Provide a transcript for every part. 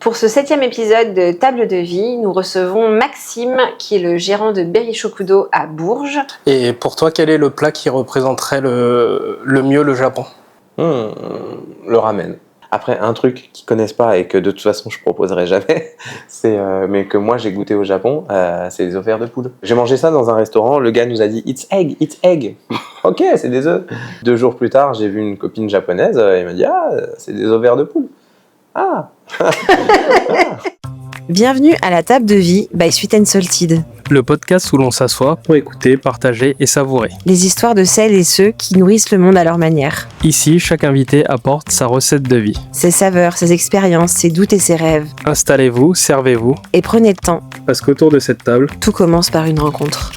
Pour ce 7e épisode de Table de vie, nous recevons Maxime, qui est le gérant de Berry-Shokudo à Bourges. Et pour toi, quel est le plat qui représenterait le mieux le Japon ? Le ramen. Après, un truc qu'ils connaissent pas et que de toute façon je proposerai jamais, mais que moi j'ai goûté au Japon, c'est les ovaires de poule. J'ai mangé ça dans un restaurant, le gars nous a dit it's egg. Ok, c'est des œufs. 2 jours plus tard, j'ai vu une copine japonaise, elle m'a dit c'est des ovaires de poule. Bienvenue à la Table de vie by Sweet and Salted. Le podcast où l'on s'assoit pour écouter, partager et savourer. Les histoires de celles et ceux qui nourrissent le monde à leur manière. Ici, chaque invité apporte sa recette de vie. Ses saveurs, ses expériences, ses doutes et ses rêves. Installez-vous, servez-vous. Et prenez le temps. Parce qu'autour de cette table, tout commence par une rencontre.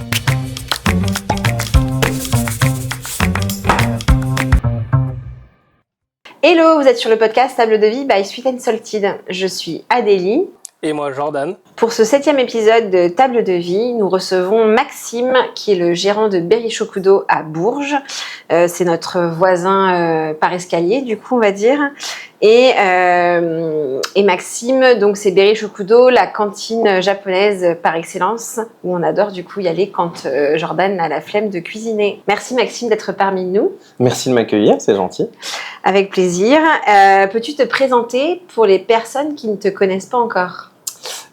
Hello, vous êtes sur le podcast Table de vie by Sweet and Salted. Je suis Adélie. Et moi, Jordan. Pour ce 7e épisode de Table de vie, nous recevons Maxime, qui est le gérant de Berry-Shokudo à Bourges. C'est notre voisin par escalier, du coup, on va dire. Et Maxime, donc c'est Berry-Shokudo, la cantine japonaise par excellence, où on adore du coup y aller quand Jordan a la flemme de cuisiner. Merci Maxime d'être parmi nous. Merci de m'accueillir, c'est gentil. Avec plaisir. Peux-tu te présenter pour les personnes qui ne te connaissent pas encore ?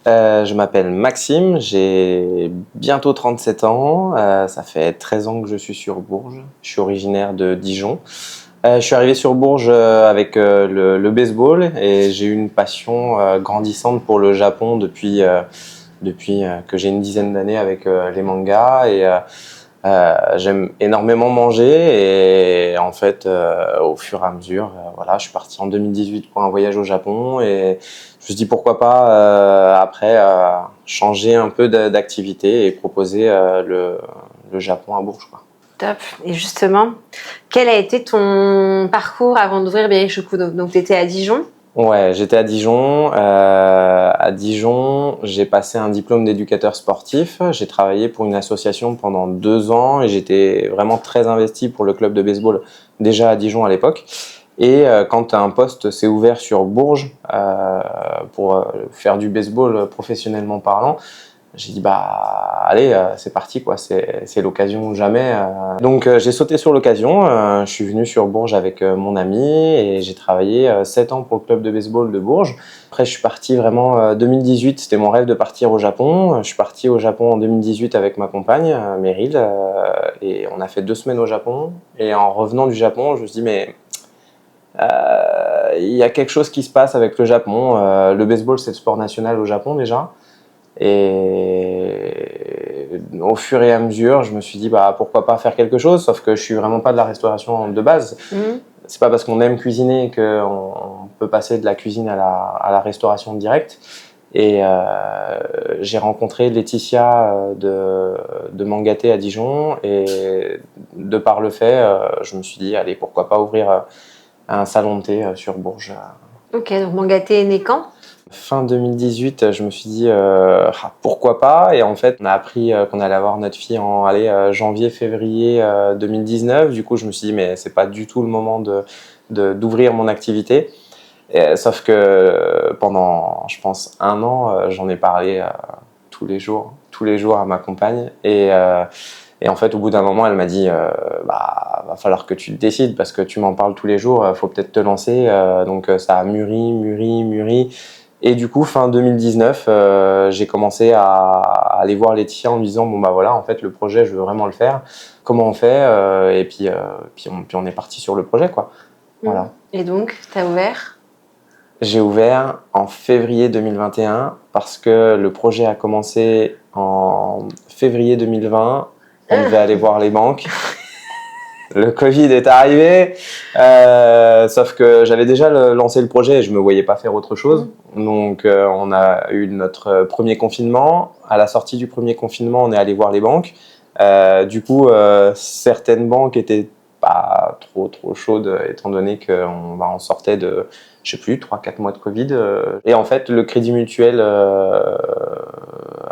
Je m'appelle Maxime, j'ai bientôt 37 ans, ça fait 13 ans que je suis sur Bourges, je suis originaire de Dijon. Je suis arrivé sur Bourges avec le baseball et j'ai eu une passion grandissante pour le Japon depuis que j'ai une dizaine d'années avec les mangas et j'aime énormément manger et en fait au fur et à mesure je suis parti en 2018 pour un voyage au Japon et je me suis dit pourquoi pas après changer un peu d'activité et proposer le Japon à Bourges, quoi. Top. Et justement, quel a été ton parcours avant d'ouvrir Berry-Shokudo ? Donc tu étais à Dijon ? Ouais, j'étais à Dijon. À Dijon, j'ai passé un diplôme d'éducateur sportif. J'ai travaillé pour une association pendant 2 ans et j'étais vraiment très investi pour le club de baseball déjà à Dijon à l'époque. Et quand un poste s'est ouvert sur Bourges pour faire du baseball professionnellement parlant, j'ai dit allez, c'est parti quoi, c'est l'occasion ou jamais. Donc j'ai sauté sur l'occasion, je suis venu sur Bourges avec mon ami et j'ai travaillé 7 ans pour le club de baseball de Bourges. Après je suis parti vraiment 2018, c'était mon rêve de partir au Japon. Je suis parti au Japon en 2018 avec ma compagne Meryl et on a fait 2 semaines au Japon. Et en revenant du Japon, je me suis dit mais il y a quelque chose qui se passe avec le Japon. Le baseball c'est le sport national au Japon déjà. Et au fur et à mesure, je me suis dit pourquoi pas faire quelque chose, sauf que je suis vraiment pas de la restauration de base. C'est pas parce qu'on aime cuisiner qu'on peut passer de la cuisine à la restauration directe. Et j'ai rencontré Laetitia de Mangaté à Dijon et de par le fait, je me suis dit allez, pourquoi pas ouvrir un salon de thé sur Bourges. Ok, donc Mangaté est né quand ? Fin 2018, je me suis dit pourquoi pas, et en fait on a appris qu'on allait avoir notre fille en janvier-février 2019. Du coup je me suis dit mais c'est pas du tout le moment d'ouvrir mon activité, sauf que pendant je pense 1 an j'en ai parlé tous les jours à ma compagne et en fait au bout d'un moment elle m'a dit va falloir que tu te décides parce que tu m'en parles tous les jours, faut peut-être te lancer. Donc ça a mûri. Et du coup, fin 2019, j'ai commencé à aller voir Laetitia en me disant voilà, en fait, le projet, je veux vraiment le faire. Comment on fait ? Et puis on est parti sur le projet, quoi. Voilà. Et donc, t'as ouvert ? J'ai ouvert en février 2021 parce que le projet a commencé en février 2020. On devait aller voir les banques. Le Covid est arrivé, sauf que j'avais déjà lancé le projet et je me voyais pas faire autre chose. Donc on a eu notre premier confinement. À la sortie du premier confinement, on est allé voir les banques. Du coup, certaines banques étaient pas trop chaudes étant donné qu'on sortait de, je sais plus, 3-4 mois de Covid. Et en fait, le Crédit Mutuel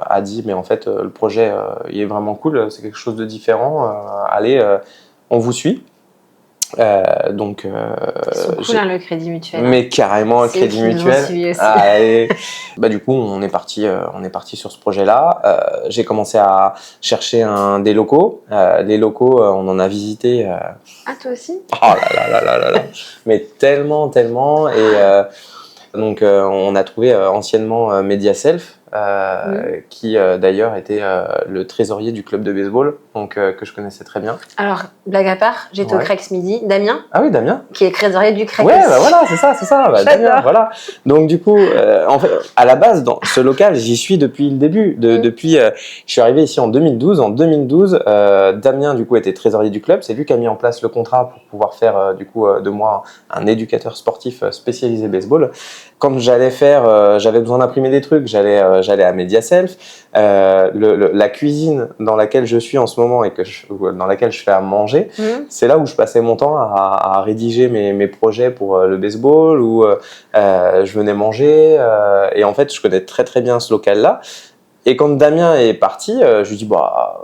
a dit mais en fait le projet il est vraiment cool, c'est quelque chose de différent. Allez. On vous suit. Donc, Ils sont cool, hein, le Crédit Mutuel. mais carrément le C'est Crédit eux qui nous ont Mutuel. suivis aussi. Bah, du coup, on est parti sur ce projet-là. J'ai commencé à chercher des locaux. Les locaux, on en a visité. Ah, toi aussi? Oh là, mais tellement. Donc, on a trouvé anciennement MediaSelf, qui d'ailleurs était le trésorier du club de baseball, donc que je connaissais très bien. Alors, blague à part, j'étais au Ouais. Crex Midi. Damien, Ah oui, Damien. qui est trésorier du Crex. Ouais, bah voilà, c'est ça. Bah, Damien, J'adore. voilà. Donc du coup, en fait, à la base, dans ce local, j'y suis depuis le début. Depuis, je suis arrivé ici en 2012. En 2012, Damien, du coup, était trésorier du club. C'est lui qui a mis en place le contrat pour pouvoir faire, du coup, de moi un éducateur sportif spécialisé baseball. Quand j'avais besoin d'imprimer des trucs, j'allais à MediaSelf. La cuisine dans laquelle je suis en ce moment et dans laquelle je fais à manger, c'est là où je passais mon temps à rédiger mes projets pour le baseball, où je venais manger. Et en fait, je connais très très bien ce local-là. Et quand Damien est parti, je lui dis bah,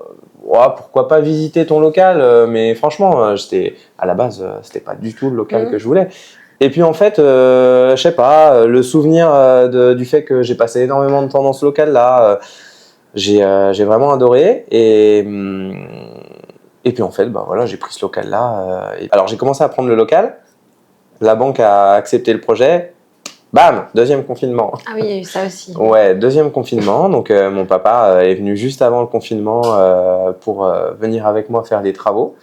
pourquoi pas visiter ton local, mais franchement, à la base, c'était pas du tout le local que je voulais. Et puis en fait, je sais pas, le souvenir du fait que j'ai passé énormément de temps dans ce local-là, j'ai vraiment adoré. Et puis en fait, bah voilà, j'ai pris ce local-là. Alors j'ai commencé à prendre le local. La banque a accepté le projet. Bam, deuxième confinement. Ah oui, il y a eu ça aussi. Ouais, deuxième confinement. Donc mon papa est venu juste avant le confinement pour venir avec moi faire des travaux.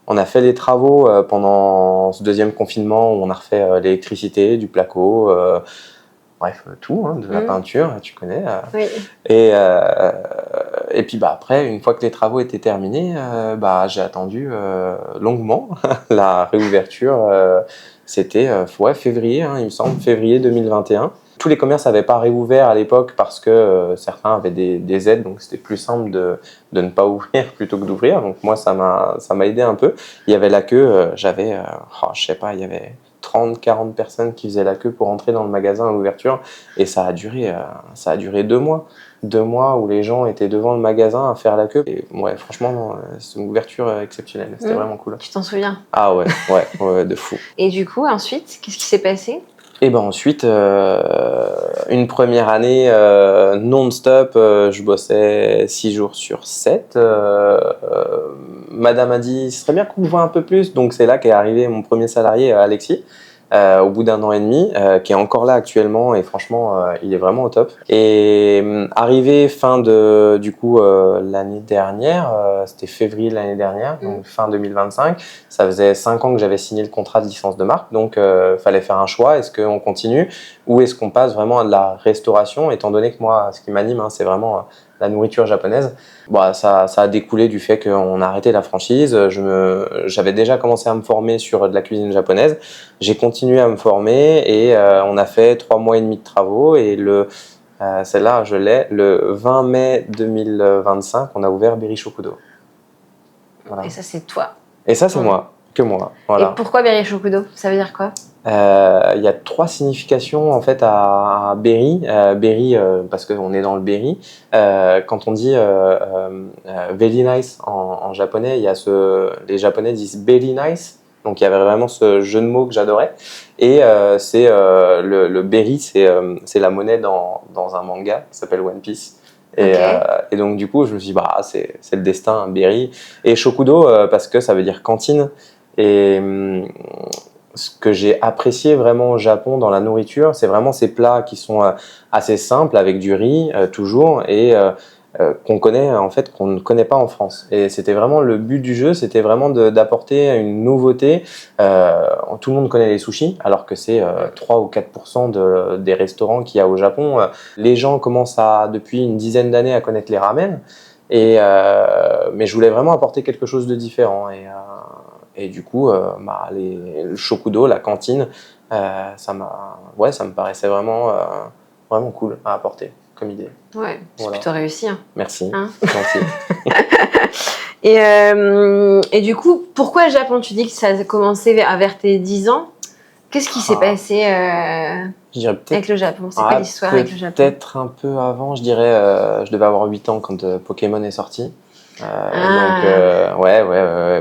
On a fait les travaux pendant ce deuxième confinement où on a refait l'électricité, du placo, bref, tout, hein, de la peinture, tu connais. Oui. Et puis bah, après, une fois que les travaux étaient terminés, bah, j'ai attendu longuement la réouverture. C'était février, hein, il me semble, février 2021. Tous les commerces n'avaient pas réouvert à l'époque parce que certains avaient des aides, donc c'était plus simple de ne pas ouvrir plutôt que d'ouvrir. Donc moi, ça m'a aidé un peu. Il y avait la queue, je sais pas, il y avait 30-40 personnes qui faisaient la queue pour entrer dans le magasin à l'ouverture. Et ça a duré 2 mois. 2 mois où les gens étaient devant le magasin à faire la queue. Et ouais, franchement, c'est une ouverture exceptionnelle. C'était vraiment cool. Tu t'en souviens? Ah ouais, de fou. Et du coup, ensuite, qu'est-ce qui s'est passé? Et ben ensuite, une première année non-stop, je bossais 6 jours sur 7. Madame a dit, ce serait bien qu'on me voit un peu plus. Donc c'est là qu'est arrivé mon premier salarié, Alexis. Au bout d'1 an et demi, qui est encore là actuellement et franchement, il est vraiment au top. Et arrivé fin l'année dernière, c'était février de l'année dernière, donc fin 2025, ça faisait 5 ans que j'avais signé le contrat de licence de marque, donc fallait faire un choix, est-ce qu'on continue ou est-ce qu'on passe vraiment à de la restauration, étant donné que moi, ce qui m'anime, c'est vraiment la nourriture japonaise. Bon, ça a découlé du fait qu'on a arrêté la franchise. J'avais déjà commencé à me former sur de la cuisine japonaise. J'ai continué à me former et on a fait 3 mois et demi de travaux. Et celle-là, je l'ai. Le 20 mai 2025, on a ouvert Berishokudo. Voilà. Et ça, c'est toi. Et ça, c'est moi. Que moi. Voilà. Et pourquoi Berishokudo? Ça veut dire quoi? Il y a 3 significations en fait à Berry. Berry parce qu'on est dans le Berry. Quand on dit very nice en japonais, les Japonais disent very nice. Donc il y avait vraiment ce jeu de mots que j'adorais. Et c'est le Berry, c'est la monnaie dans un manga qui s'appelle One Piece. Et donc du coup je me suis dit c'est le destin, Berry. Et Shokudo parce que ça veut dire cantine. Et ce que j'ai apprécié vraiment au Japon dans la nourriture, c'est vraiment ces plats qui sont assez simples avec du riz toujours et qu'on connaît en fait, qu'on ne connaît pas en France. Et c'était vraiment le but du jeu, c'était vraiment d'apporter une nouveauté. Tout le monde connaît les sushis, alors que c'est 3 ou 4% des restaurants qu'il y a au Japon. Les gens commencent depuis une dizaine d'années à connaître les ramen. Mais je voulais vraiment apporter quelque chose de différent. Et du coup, le Shokudo, la cantine, ça me paraissait vraiment cool à apporter comme idée. Ouais, c'est plutôt réussi. Hein. Merci, hein gentil. Et du coup, pourquoi le Japon? Tu dis que ça a commencé vers tes 10 ans. Qu'est-ce qui s'est passé je dirais avec le Japon? C'est quoi l'histoire avec le Japon? Peut-être un peu avant, je dirais, je devais avoir 8 ans quand Pokémon est sorti.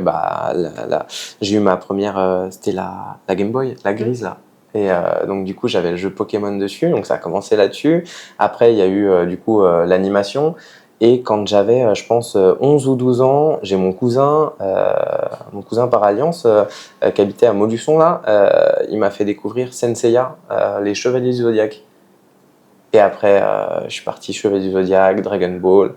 Bah, j'ai eu ma première, c'était la Game Boy, la grise là. Et donc du coup j'avais le jeu Pokémon dessus, donc ça a commencé là-dessus. Après il y a eu l'animation. Et quand j'avais, je pense, 11 ou 12 ans, j'ai mon cousin par alliance, qui habitait à Montluçon là, il m'a fait découvrir Senseiya, les Chevaliers du Zodiaque. Et après, je suis parti Chevaliers du Zodiaque, Dragon Ball.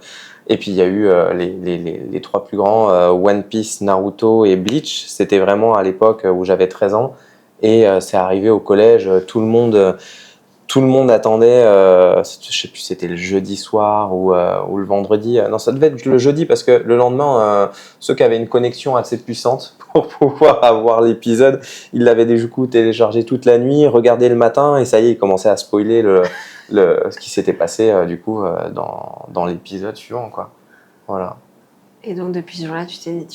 Et puis il y a eu les trois plus grands, One Piece, Naruto et Bleach. C'était vraiment à l'époque où j'avais 13 ans. Et c'est arrivé au collège, tout le monde attendait, je sais plus si c'était le jeudi soir ou le vendredi. Non, ça devait être le jeudi parce que le lendemain, ceux qui avaient une connexion assez puissante pour pouvoir avoir l'épisode, ils l'avaient du coup téléchargé toute la nuit, regardé le matin et ça y est, ils commençaient à spoiler ce qui s'était passé dans l'épisode suivant, quoi. Voilà. Et donc depuis ce jour-là, tu t'es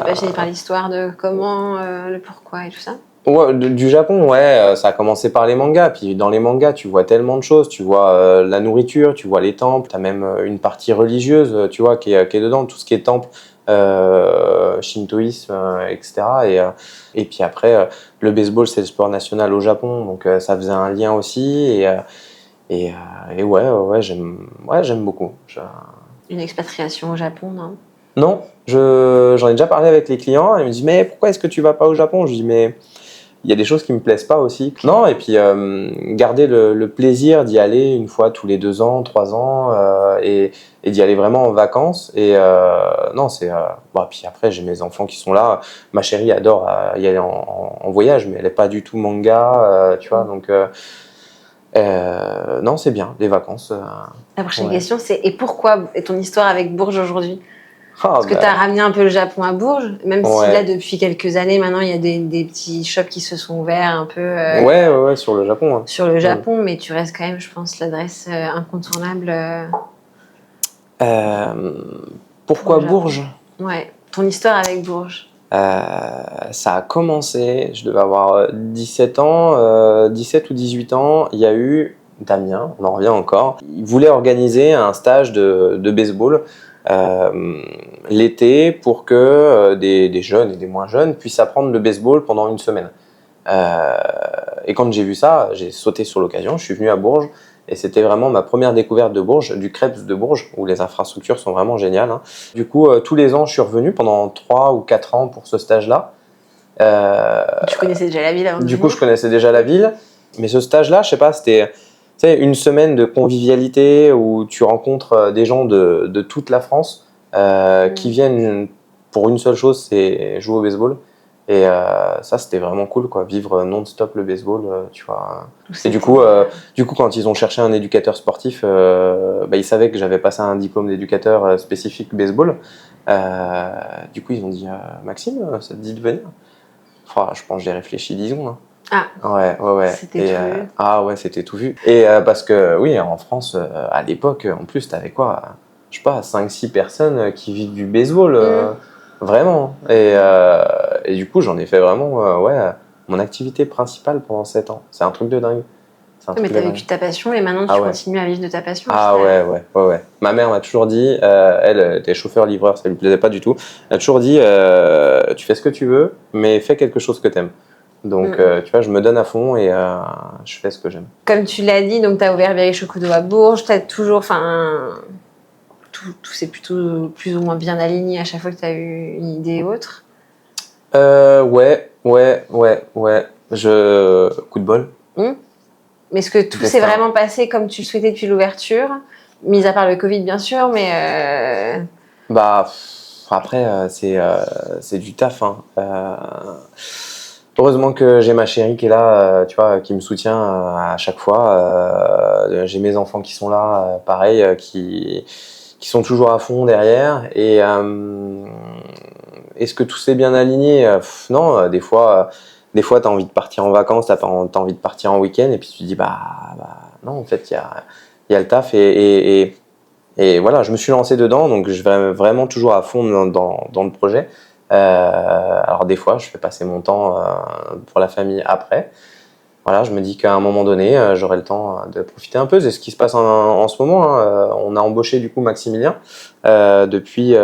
passionné par l'histoire de comment, le pourquoi et tout ça? Ouais, du Japon, ouais, ça a commencé par les mangas. Puis dans les mangas, tu vois tellement de choses. Tu vois la nourriture, tu vois les temples. T'as même une partie religieuse, tu vois, qui est dedans. Tout ce qui est temple, shintoïsme, etc. Et puis après, le baseball, c'est le sport national au Japon, donc ça faisait un lien aussi. Et j'aime beaucoup. Une expatriation au Japon, non? Non, j'en ai déjà parlé avec les clients. Ils me disent mais pourquoi est-ce que tu vas pas au Japon? Je dis mais il y a des choses qui me plaisent pas aussi. Non, et puis garder le plaisir d'y aller une fois tous les 2 ans, 3 ans, et d'y aller vraiment en vacances. Et non, c'est. Puis après, j'ai mes enfants qui sont là. Ma chérie adore y aller en voyage, mais elle est pas du tout manga, tu vois. Donc non, c'est bien, les vacances. La prochaine ouais. question, c'est et pourquoi est ton histoire avec Bourges aujourd'hui? Parce que bah, tu as ramené un peu le Japon à Bourges, même si Ouais. là, depuis quelques années, maintenant, il y a des petits shops qui se sont ouverts un peu Ouais, sur le Japon. Hein. sur le Japon, mais tu restes quand même, je pense, l'adresse incontournable. Pourquoi Pour le Japon. Bourges? Ouais, ton histoire avec Bourges. Ça a commencé, je devais avoir 17 ans, 17 ou 18 ans, il y a eu Damien, on en revient encore, il voulait organiser un stage de baseball l'été pour que des jeunes et des moins jeunes puissent apprendre le baseball pendant une semaine. Et quand j'ai vu ça, j'ai sauté sur l'occasion, je suis venu à Bourges et c'était vraiment ma première découverte de Bourges, du Krebs de Bourges, où les infrastructures sont vraiment géniales. Hein. Du coup, tous les ans, je suis revenu pendant 3 ou 4 ans pour ce stage-là. Tu connaissais déjà la ville avant de Du coup, venir? je connaissais déjà la ville, mais ce stage-là, je sais pas, c'était une semaine de convivialité où tu rencontres des gens de toute la France qui viennent pour une seule chose, c'est jouer au baseball. Et ça, c'était vraiment cool, quoi, vivre non-stop le baseball, tu vois. Et du coup, quand ils ont cherché un éducateur sportif, ils savaient que j'avais passé un diplôme d'éducateur spécifique baseball. Du coup, ils ont dit Maxime, ça te dit de venir? Enfin, je pense que j'ai réfléchi 10 secondes. Hein. Ah, Ouais. c'était tout vu. Ah ouais, c'était tout vu. Et parce que, oui, en France, à l'époque, en plus, t'avais quoi? Je sais pas, 5-6 personnes qui vivent du baseball. Vraiment. Et du coup, j'en ai fait vraiment mon activité principale pendant 7 ans. C'est un truc de dingue. Mais t'as vécu ta passion et maintenant tu continues à vivre de ta passion. Ouais. Ma mère m'a toujours dit, elle était chauffeur-livreur, ça lui plaisait pas du tout. Elle a toujours dit, tu fais ce que tu veux, mais fais quelque chose que t'aimes. Donc, tu vois, je me donne à fond et je fais ce que j'aime. Comme tu l'as dit, donc t'as ouvert Berry-Chokudo à Bourges, t'as toujours, tout s'est plutôt plus ou moins bien aligné à chaque fois que t'as eu une idée ou autre. Ouais. Coup de bol. Mais est-ce que tout s'est vraiment passé comme tu le souhaitais depuis l'ouverture, mis à part le Covid bien sûr, mais après c'est du taf. Hein. Heureusement que j'ai ma chérie qui est là, tu vois, qui me soutient à chaque fois. J'ai mes enfants qui sont là, pareil, qui sont toujours à fond derrière. Et est-ce que tout s'est bien aligné? Non, des fois, tu as envie de partir en vacances, tu as envie de partir en week-end, et puis tu te dis, non, en fait, il y a le taf. Et voilà, je me suis lancé dedans, donc je vais vraiment toujours à fond dans le projet. Alors des fois, je fais passer mon temps pour la famille après. voilà, je me dis qu'à un moment donné, j'aurai le temps de profiter un peu. C'est ce qui se passe en ce moment, hein. On a embauché du coup Maximilien depuis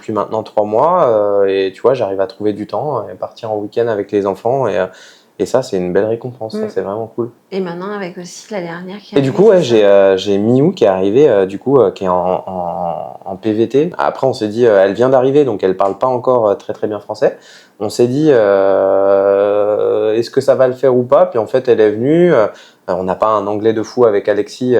maintenant 3 mois. Et tu vois, j'arrive à trouver du temps et partir en week-end avec les enfants. Et ça, c'est une belle récompense. Ça, c'est vraiment cool. Et maintenant, avec aussi la dernière qui Et du coup, ouais, j'ai Miou qui est arrivée, qui est en PVT. Après, on s'est dit, elle vient d'arriver, donc elle parle pas encore très très bien français. On s'est dit, est-ce que ça va le faire ou pas? Puis en fait, elle est venue. On n'a pas un anglais de fou avec Alexis.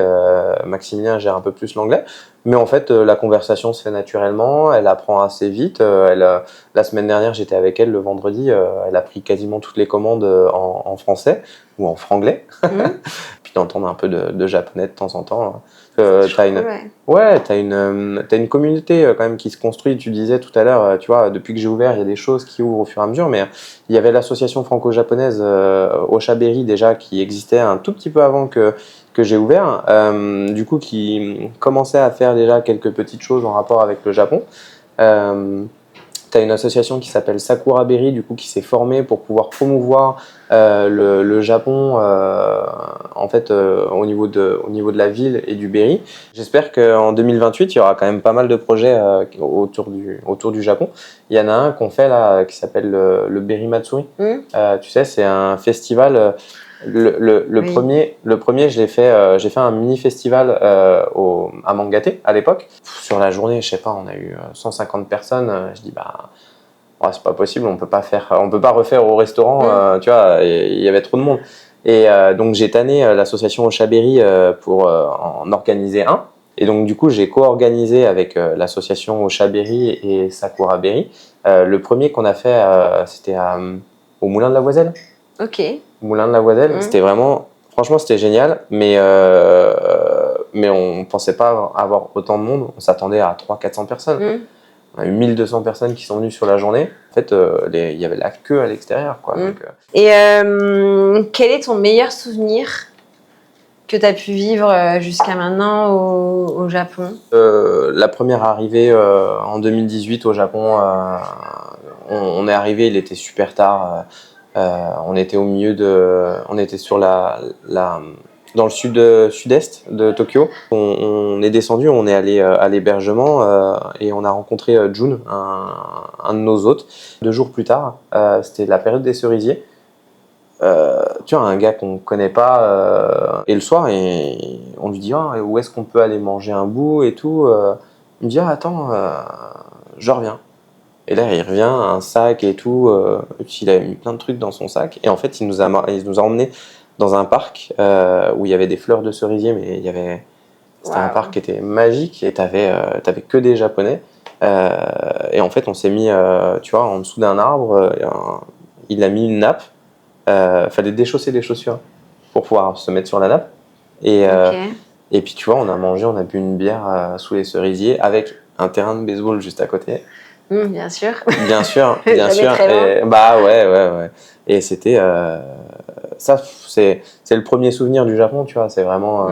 Maximilien gère un peu plus l'anglais. Mais en fait, la conversation se fait naturellement. Elle apprend assez vite. La semaine dernière, j'étais avec elle le vendredi. Elle a pris quasiment toutes les commandes en français ou en franglais. Puis d'entendre un peu de japonais de temps en temps. T'as une communauté quand même qui se construit. Tu disais tout à l'heure, tu vois, depuis que j'ai ouvert, il y a des choses qui ouvrent au fur et à mesure. Mais il y avait l'association franco-japonaise Oshaberi déjà qui existait un tout petit peu avant que j'ai ouvert, du coup qui commençait à faire déjà quelques petites choses en rapport avec le Japon. Tu as une association qui s'appelle Sakura Berry, du coup qui s'est formée pour pouvoir promouvoir le Japon en fait au niveau de la ville et du berry. J'espère qu'en 2028 il y aura quand même pas mal de projets autour du Japon. Il y en a un qu'on fait là qui s'appelle le Berry Matsuri. Tu sais, c'est un festival. Le premier, j'ai fait un mini festival à Mangaté à l'époque. Sur la journée, je sais pas, on a eu 150 personnes. Je dis ouais, c'est pas possible, on peut pas refaire au restaurant, tu vois, il y avait trop de monde. Et donc j'ai tanné l'association Oshaberi pour en organiser un. Et donc du coup j'ai co-organisé avec l'association Oshaberi et Sakura Berry. Le premier qu'on a fait, c'était au Moulin de la Voiselle. Ok. Moulin de la Voiselle, c'était vraiment, franchement c'était génial, mais on pensait pas avoir autant de monde, on s'attendait à 300-400 personnes. On a eu 1200 personnes qui sont venues sur la journée. En fait, il y avait la queue à l'extérieur, quoi. Donc, Et quel est ton meilleur souvenir que tu as pu vivre jusqu'à maintenant au Japon? La première arrivée en 2018 au Japon, on est arrivé, il était super tard. On était on était sur dans le sud-est de Tokyo. On est descendu, on est allé à l'hébergement et on a rencontré Jun, un de nos hôtes. 2 jours plus tard, c'était la période des cerisiers. Tu vois, un gars qu'on connaît pas, et le soir, on lui dit où est-ce qu'on peut aller manger un bout et tout. Il me dit attends, je reviens. Et là, il revient, un sac et tout. Et puis, il avait mis plein de trucs dans son sac. Et en fait, il nous a emmenés dans un parc où il y avait des fleurs de cerisier, mais c'était un parc qui était magique et t'avais que des Japonais. Et en fait, on s'est mis, tu vois, en dessous d'un arbre. Il a mis une nappe. Fallait déchausser les chaussures pour pouvoir se mettre sur la nappe. Et puis, tu vois, on a mangé, on a bu une bière sous les cerisiers avec un terrain de baseball juste à côté. Bien sûr. Bien sûr. Et, ouais. Et c'était ça, c'est le premier souvenir du Japon, tu vois. C'est vraiment,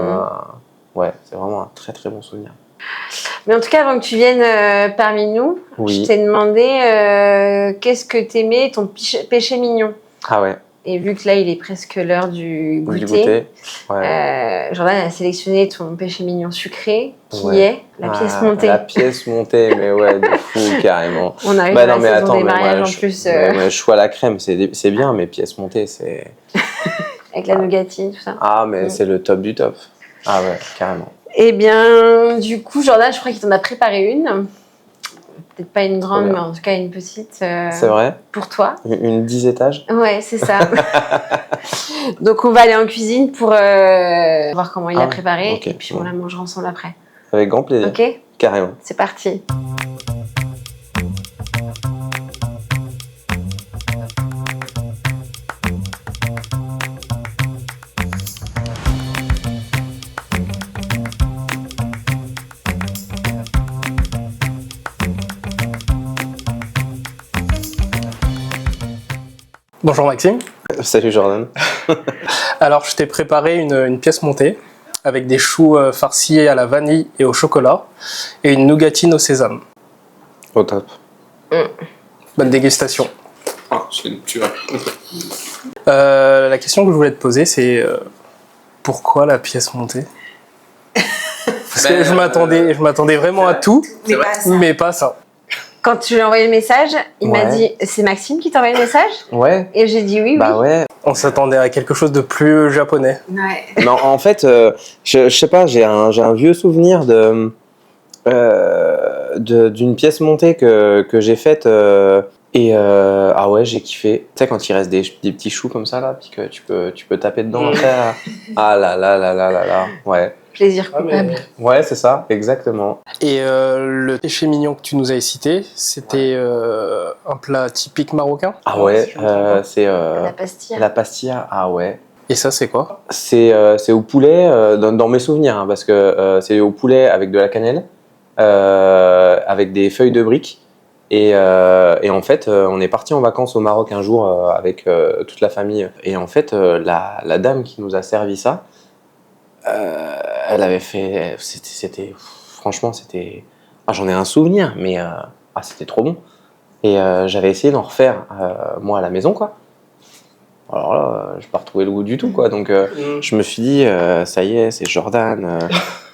c'est vraiment un très très bon souvenir. Mais en tout cas, avant que tu viennes parmi nous, je t'ai demandé qu'est-ce que t'aimais, ton péché mignon. Ah ouais. Et vu que là, il est presque l'heure du goûter, Jordan a sélectionné ton péché mignon sucré, qui est la pièce montée. La pièce montée, mais ouais, de fou, carrément. On arrive à la saison des mariages en plus. Mais choix à la crème, c'est bien, mais pièce montée, c'est... Avec la nougatine, tout ça. Ah, mais c'est le top du top. Ah ouais, carrément. Eh bien, du coup, Jordan, je crois qu'il t'en a préparé une. Peut-être pas une grande, mais en tout cas une petite. C'est vrai? Pour toi. Une 10 étages? Ouais, c'est ça. Donc, on va aller en cuisine pour voir comment il l'a préparé. Okay. Et puis, on la mangera ensemble après. Avec grand plaisir. Ok? Carrément. C'est parti. Bonjour Maxime. Salut Jordan. Alors je t'ai préparé une pièce montée avec des choux farcis à la vanille et au chocolat et une nougatine au sésame. Au top. Bonne dégustation. tu vois. La question que je voulais te poser, c'est pourquoi la pièce montée? Parce que je m'attendais vraiment à tout, mais pas ça. Quand tu lui as envoyé le message, il m'a Ouais. dit c'est Maxime qui t'a envoyé le message? Ouais. Et j'ai dit oui, Bah oui. ouais. On s'attendait à quelque chose de plus japonais. Ouais. Non, en fait, je sais pas, j'ai un vieux souvenir d'une pièce montée que j'ai faite. Ah ouais, j'ai kiffé. Tu sais, quand il reste des petits choux comme ça, là, puis que tu peux taper dedans après. Là. Ah là là là là là là. Ouais. Plaisir coupable. Ouais, c'est ça, exactement. Et le péché mignon que tu nous avais cité, c'était un plat typique marocain. Ah Non, ouais, si je me trompe pas. c'est La pastille. la pastilla. Ah ouais. Et ça, c'est quoi? C'est au poulet, dans mes souvenirs, hein, parce que c'est au poulet avec de la cannelle, avec des feuilles de briques. Et en fait, on est parti en vacances au Maroc un jour avec toute la famille. Et en fait, la dame qui nous a servi ça, elle avait fait. Franchement, c'était. Ah, j'en ai un souvenir, mais c'était trop bon. Et j'avais essayé d'en refaire, moi, à la maison, quoi. Alors là, je n'ai pas retrouvé le goût du tout, quoi. Donc, je me suis dit, ça y est, c'est Jordan.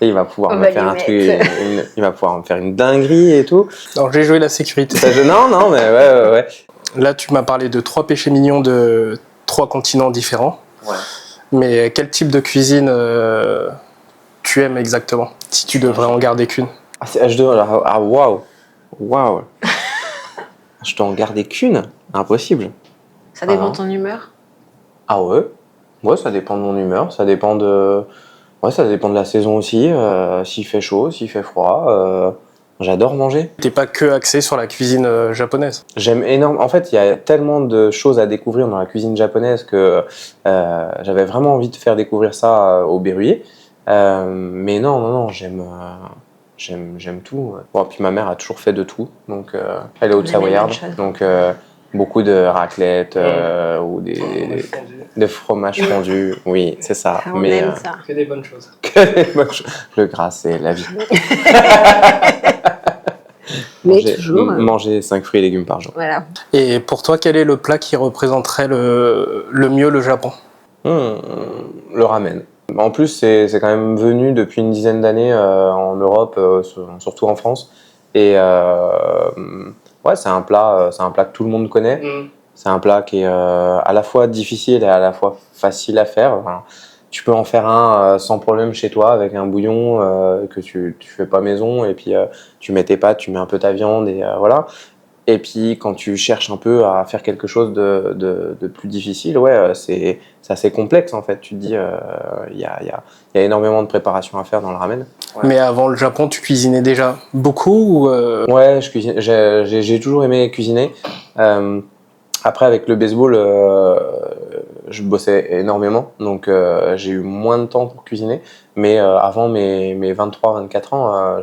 Il va pouvoir On me va faire lui un truc, mettre. il va pouvoir me faire une dinguerie et tout. Alors, j'ai joué la sécurité. Non, mais ouais. Là, tu m'as parlé de 3 péchés mignons de 3 continents différents. Ouais. Mais quel type de cuisine tu aimes exactement, si tu devrais en garder qu'une? Ah, c'est H2, alors, ah, waouh. Je dois en garder qu'une? Impossible. Ça dépend Ah. de ton humeur. Ah ouais? Ouais, ça dépend de mon humeur, ça dépend de la saison aussi, s'il fait chaud, s'il fait froid. J'adore manger. T'es pas que axé sur la cuisine japonaise. J'aime énormément. En fait, il y a tellement de choses à découvrir dans la cuisine japonaise que j'avais vraiment envie de faire découvrir ça au Berruyer. Mais non, j'aime tout. Bon, puis ma mère a toujours fait de tout, donc elle est On aime les haute-savoyarde, bonnes choses. donc beaucoup de raclette ou de fromage fondu. Oui, c'est ça. On aime ça. Que des bonnes choses. Le gras, c'est la vie. Mais toujours. Manger 5 fruits et légumes par jour. Voilà. Et pour toi, quel est le plat qui représenterait le mieux le Japon? Le ramen. En plus, c'est quand même venu depuis une dizaine d'années en Europe, surtout en France. Et ouais, c'est un plat que tout le monde connaît. C'est un plat qui est à la fois difficile et à la fois facile à faire. Enfin, tu peux en faire un sans problème chez toi avec un bouillon que tu fais pas maison, et puis tu mets tes pâtes, tu mets un peu ta viande, et voilà. Et puis quand tu cherches un peu à faire quelque chose de plus difficile, ouais, c'est assez complexe en fait. Tu te dis, il y a énormément de préparation à faire dans le ramen. Ouais. Mais avant le Japon, tu cuisinais déjà beaucoup ou Ouais, je cuisine. J'ai toujours aimé cuisiner. Après, avec le baseball, je bossais énormément, donc j'ai eu moins de temps pour cuisiner. Mais avant mes 23-24 ans,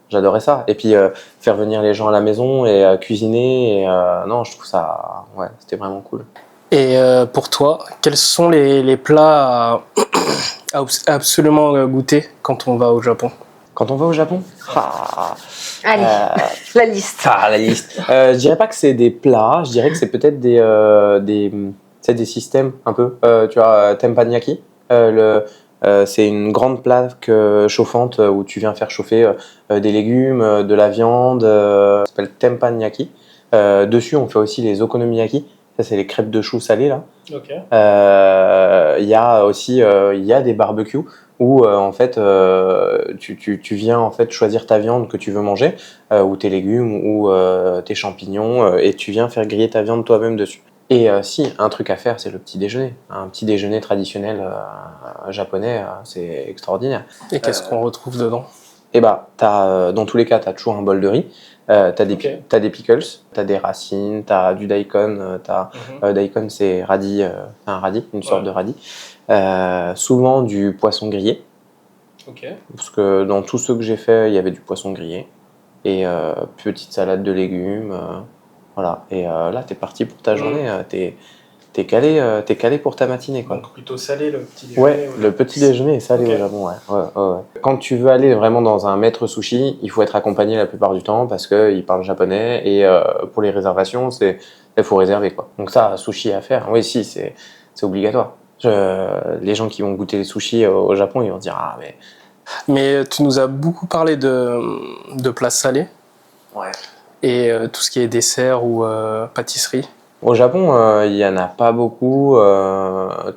j'adorais ça. Et puis faire venir les gens à la maison et cuisiner, non, je trouve ça, ouais, c'était vraiment cool. Et pour toi, quels sont les plats à absolument goûter quand on va au Japon? Quand on va au Japon, Allez, la liste. la liste. Je dirais pas que c'est des plats, je dirais que c'est peut-être des systèmes un peu. Tu vois, teppanyaki. C'est une grande plaque chauffante où tu viens faire chauffer des légumes, de la viande. Ça s'appelle teppanyaki. Dessus, on fait aussi les okonomiyaki. Ça, c'est les crêpes de choux salées là. Ok. Il y a aussi des barbecues où en fait tu viens en fait choisir ta viande que tu veux manger ou tes légumes ou tes champignons et tu viens faire griller ta viande toi-même dessus. Et si, un truc à faire, c'est le petit déjeuner. Un petit déjeuner traditionnel japonais, c'est extraordinaire. Et qu'est-ce qu'on retrouve dedans? Et bah, dans tous les cas, tu as toujours un bol de riz, t'as des pickles, t'as des racines, t'as du daikon, daikon c'est radis, un radis, une sorte de radis. Souvent du poisson grillé, parce que dans tous ceux que j'ai fait, il y avait du poisson grillé. Et petite salade de légumes, voilà. Et là, t'es parti pour ta journée, t'es t'es calé pour ta matinée, quoi. Donc plutôt salé le petit déjeuner. Ouais, le petit déjeuner est salé au Japon, ouais. Quand tu veux aller vraiment dans un maître sushi, il faut être accompagné la plupart du temps parce qu'ils parlent japonais et pour les réservations, il faut réserver, quoi. Donc ça, sushi à faire, oui, si, c'est obligatoire. Les gens qui vont goûter les sushis au Japon, ils vont dire ah mais. Mais tu nous as beaucoup parlé de plats salés. Ouais. Et tout ce qui est dessert ou pâtisserie. Au Japon, il y en a pas beaucoup.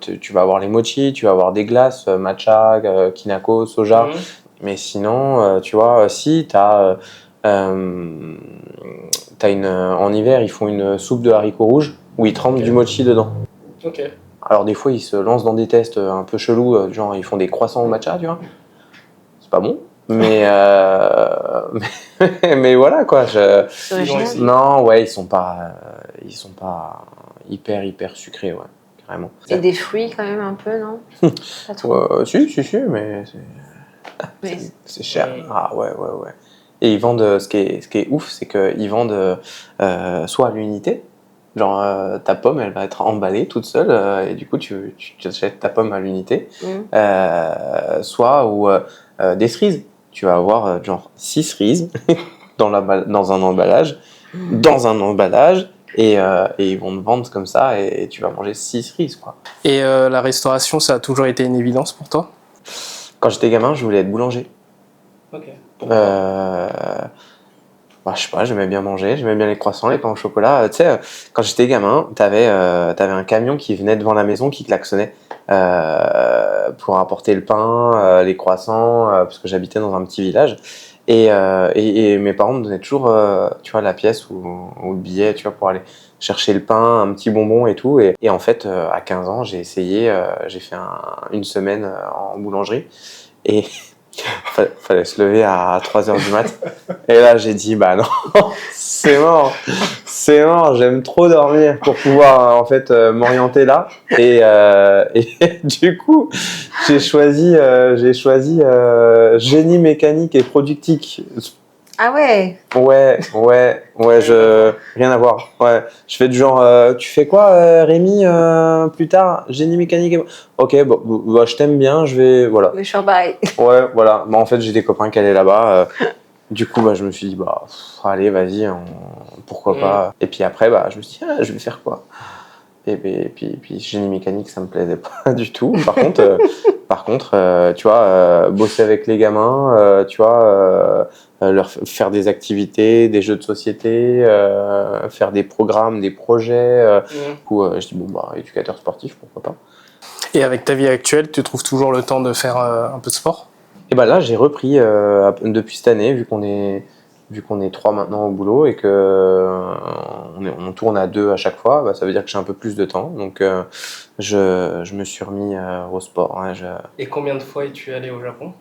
Tu vas avoir les mochi, tu vas avoir des glaces, matcha, kinako, soja. Mais sinon, tu vois, si t'as en hiver, ils font une soupe de haricots rouges où ils trempent du mochi dedans. Ok. Alors des fois, ils se lancent dans des tests un peu chelous, genre ils font des croissants au matcha, tu vois. C'est pas bon. Mais mais voilà quoi. Non, ouais, ils sont pas hyper sucrés, ouais, carrément. Et des fruits quand même un peu, non? Pas trop. Si, mais c'est cher. Ah ouais. Et ils vendent, ce qui est ouf, c'est qu'ils vendent soit à l'unité, genre ta pomme, elle va être emballée toute seule, et du coup tu achètes ta pomme à l'unité, soit ou des cerises. Tu vas avoir genre 6 cerises dans un emballage, et ils vont te vendre comme ça, et tu vas manger 6 cerises, quoi. Et la restauration, ça a toujours été une évidence pour toi? Quand j'étais gamin, je voulais être boulanger. Ok. Je sais pas, j'aimais bien manger, j'aimais bien les croissants, les pains au chocolat. Tu sais, quand j'étais gamin, t'avais un camion qui venait devant la maison qui klaxonnait pour apporter le pain, les croissants, parce que j'habitais dans un petit village. Et mes parents me donnaient toujours, tu vois, la pièce ou le billet, tu vois, pour aller chercher le pain, un petit bonbon et tout. Et en fait, à 15 ans, j'ai essayé, j'ai fait une semaine en boulangerie. Et fallait se lever à 3h du mat. Et là, j'ai dit, bah non, c'est mort, j'aime trop dormir pour pouvoir en fait m'orienter là. Et du coup, j'ai choisi génie mécanique et productique. Ah ouais. Ouais, rien à voir. Ouais, je fais du genre, tu fais quoi, Rémi, plus tard, génie mécanique. Ok, bon, je t'aime bien, je vais, voilà. Mais je suis pareil. Ouais, voilà. En fait, j'ai des copains qui allaient là-bas. Du coup, je me suis dit, allez, vas-y, pourquoi pas. Et puis après, je me suis dit, je vais faire quoi? Et puis, génie mécanique, ça me plaisait pas du tout. Par contre, tu vois, bosser avec les gamins, tu vois, leur faire des activités, des jeux de société, faire des programmes, des projets. Du coup, je dis, éducateur sportif, pourquoi pas. Et avec ta vie actuelle, tu trouves toujours le temps de faire un peu de sport? Et là, j'ai repris depuis cette année, vu qu'on est 3 maintenant au boulot et que on tourne à 2 à chaque fois, ça veut dire que j'ai un peu plus de temps. Donc, je me suis remis au sport. Hein, Et combien de fois es-tu allé au Japon?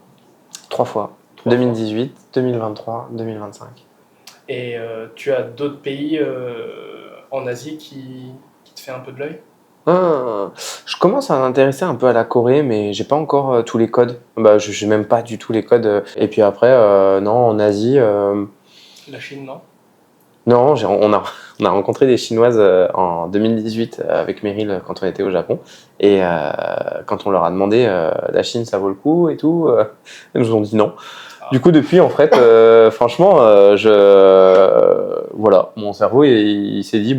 3 fois. 2018, 2023, 2025. Et tu as d'autres pays en Asie qui te fait un peu de l'œil? Je commence à m'intéresser un peu à la Corée, mais j'ai pas encore tous les codes. Je n'ai même pas du tout les codes. Et puis après, non, en Asie. La Chine, non? Non, on a rencontré des Chinoises en 2018 avec Meryl quand on était au Japon. Et quand on leur a demandé la Chine, ça vaut le coup et tout, elles nous ont dit non. Du coup, depuis, en fait, franchement, voilà, mon cerveau, il s'est dit,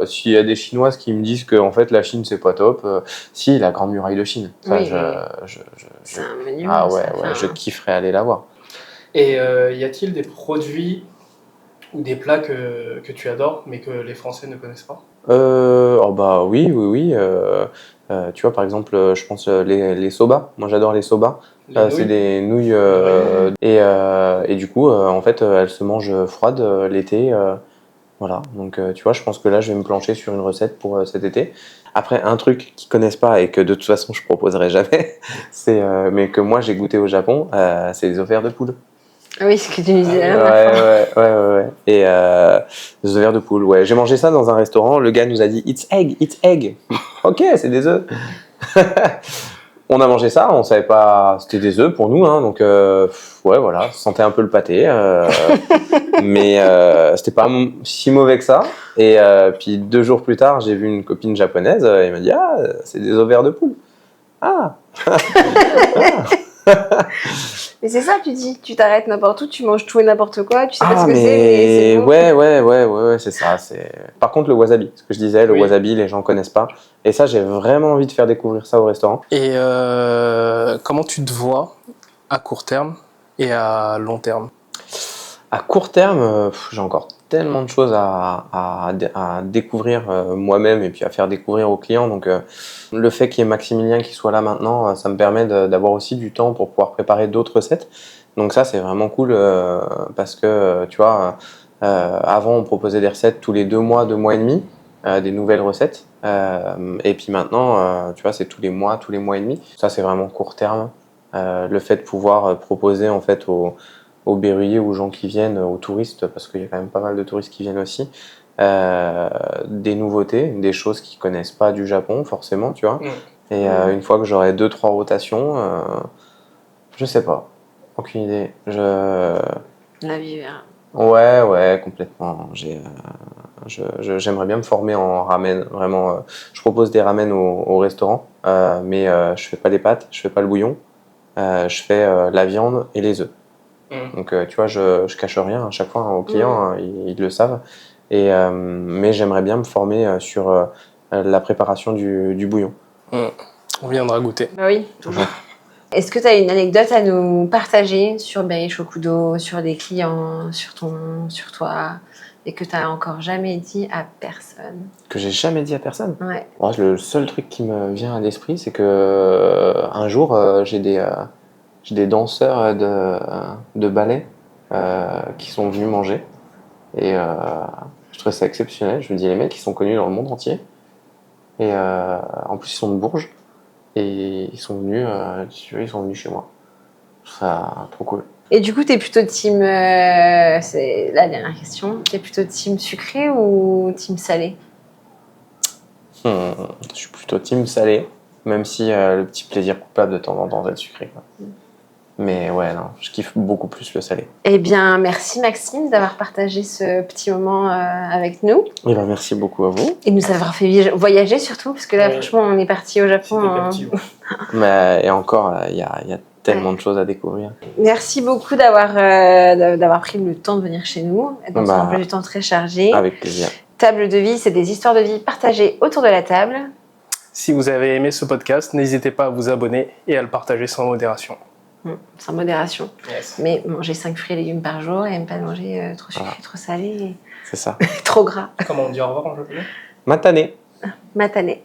s'il y a des Chinoises qui me disent que en fait la Chine c'est pas top, si la Grande Muraille de Chine, ça, oui, c'est un monument. Ah ouais, je kifferais aller la voir. Et y a-t-il des produits ou des plats que tu adores mais que les Français ne connaissent pas? Oui. Tu vois, par exemple, je pense les soba. Moi, j'adore les soba. C'est des nouilles et du coup, en fait, elles se mangent froides l'été. Voilà. Donc, tu vois, je pense que là, je vais me plancher sur une recette pour cet été. Après, un truc qu'ils connaissent pas et que de toute façon, je proposerai jamais, mais que moi j'ai goûté au Japon, c'est les ovaires de poule. Oui, ce que tu me disais. Ouais. Et des ovaires de poule, ouais. J'ai mangé ça dans un restaurant, le gars nous a dit « It's egg ». Ok, c'est des œufs. On a mangé ça, on savait pas, c'était des œufs pour nous, hein, donc ouais voilà, ça sentait un peu le pâté, mais c'était pas si mauvais que ça. Et puis 2 jours plus tard, j'ai vu une copine japonaise, elle m'a dit ah c'est des ovaires de poule. Ah. Mais c'est ça, tu dis, tu t'arrêtes n'importe où, tu manges tout et n'importe quoi, tu sais pas ce que mais c'est, mais c'est bon. ouais, c'est ça. Par contre, le wasabi, ce que je disais, le wasabi, les gens connaissent pas. Et ça, j'ai vraiment envie de faire découvrir ça au restaurant. Et comment tu te vois à court terme et à long terme? À court terme, j'ai encore tellement de choses à découvrir moi-même et puis à faire découvrir aux clients. Donc, le fait qu'il y ait Maximilien qui soit là maintenant, ça me permet d'avoir aussi du temps pour pouvoir préparer d'autres recettes. Donc ça, c'est vraiment cool parce que, tu vois, avant, on proposait des recettes tous les 2 mois, 2 mois et demi, des nouvelles recettes. Et puis maintenant, tu vois, c'est tous les mois et demi. Ça, c'est vraiment court terme. Le fait de pouvoir proposer en fait aux berruyers, aux gens qui viennent, aux touristes, parce qu'il y a quand même pas mal de touristes qui viennent aussi, des nouveautés, des choses qu'ils connaissent pas du Japon forcément, tu vois. Et une fois que j'aurai 2-3 rotations, je sais pas, aucune idée. La vie verra. Ouais, complètement. J'aimerais bien me former en ramen, vraiment. Je propose des ramen au restaurant, mais je fais pas les pâtes, je fais pas le bouillon, je fais la viande et les œufs. Donc tu vois, je cache rien à chaque fois aux clients, ils le savent. Et mais j'aimerais bien me former sur la préparation du bouillon. On viendra goûter. Bah oui, toujours. Est-ce que tu as une anecdote à nous partager sur Berry Shokudo, sur des clients, sur toi, et que tu n'as encore jamais dit à personne? Que j'ai jamais dit à personne? Ouais. Bon, le seul truc qui me vient à l'esprit, c'est que un jour, j'ai des danseurs de ballet qui sont venus manger. Et je trouvais ça exceptionnel. Je me dis, les mecs, ils sont connus dans le monde entier. Et en plus, ils sont de Bourges. Et ils sont venus chez moi. Je trouve ça trop cool. Et du coup, t'es plutôt team... c'est la dernière question. T'es plutôt team sucré ou team salé? Je suis plutôt team salé. Même si le petit plaisir coupable de temps en temps d'être sucré, quoi. Mais ouais, non, je kiffe beaucoup plus le salé. Eh bien, merci Maxime d'avoir partagé ce petit moment avec nous. Et ben, merci beaucoup à vous. Et nous avoir fait voyager surtout, parce que là, franchement, on est parti au Japon. Mais, et encore, il y a tellement de choses à découvrir. Merci beaucoup d'avoir pris le temps de venir chez nous, dans un emploi du temps très chargé. Avec plaisir. Table de vie, c'est des histoires de vie partagées autour de la table. Si vous avez aimé ce podcast, n'hésitez pas à vous abonner et à le partager sans modération. Sans modération. Yes. Mais manger 5 fruits et légumes par jour et ne pas manger trop sucré, trop salé. C'est ça. Trop gras. Comment on dit au revoir en japonais? Matane. Matane.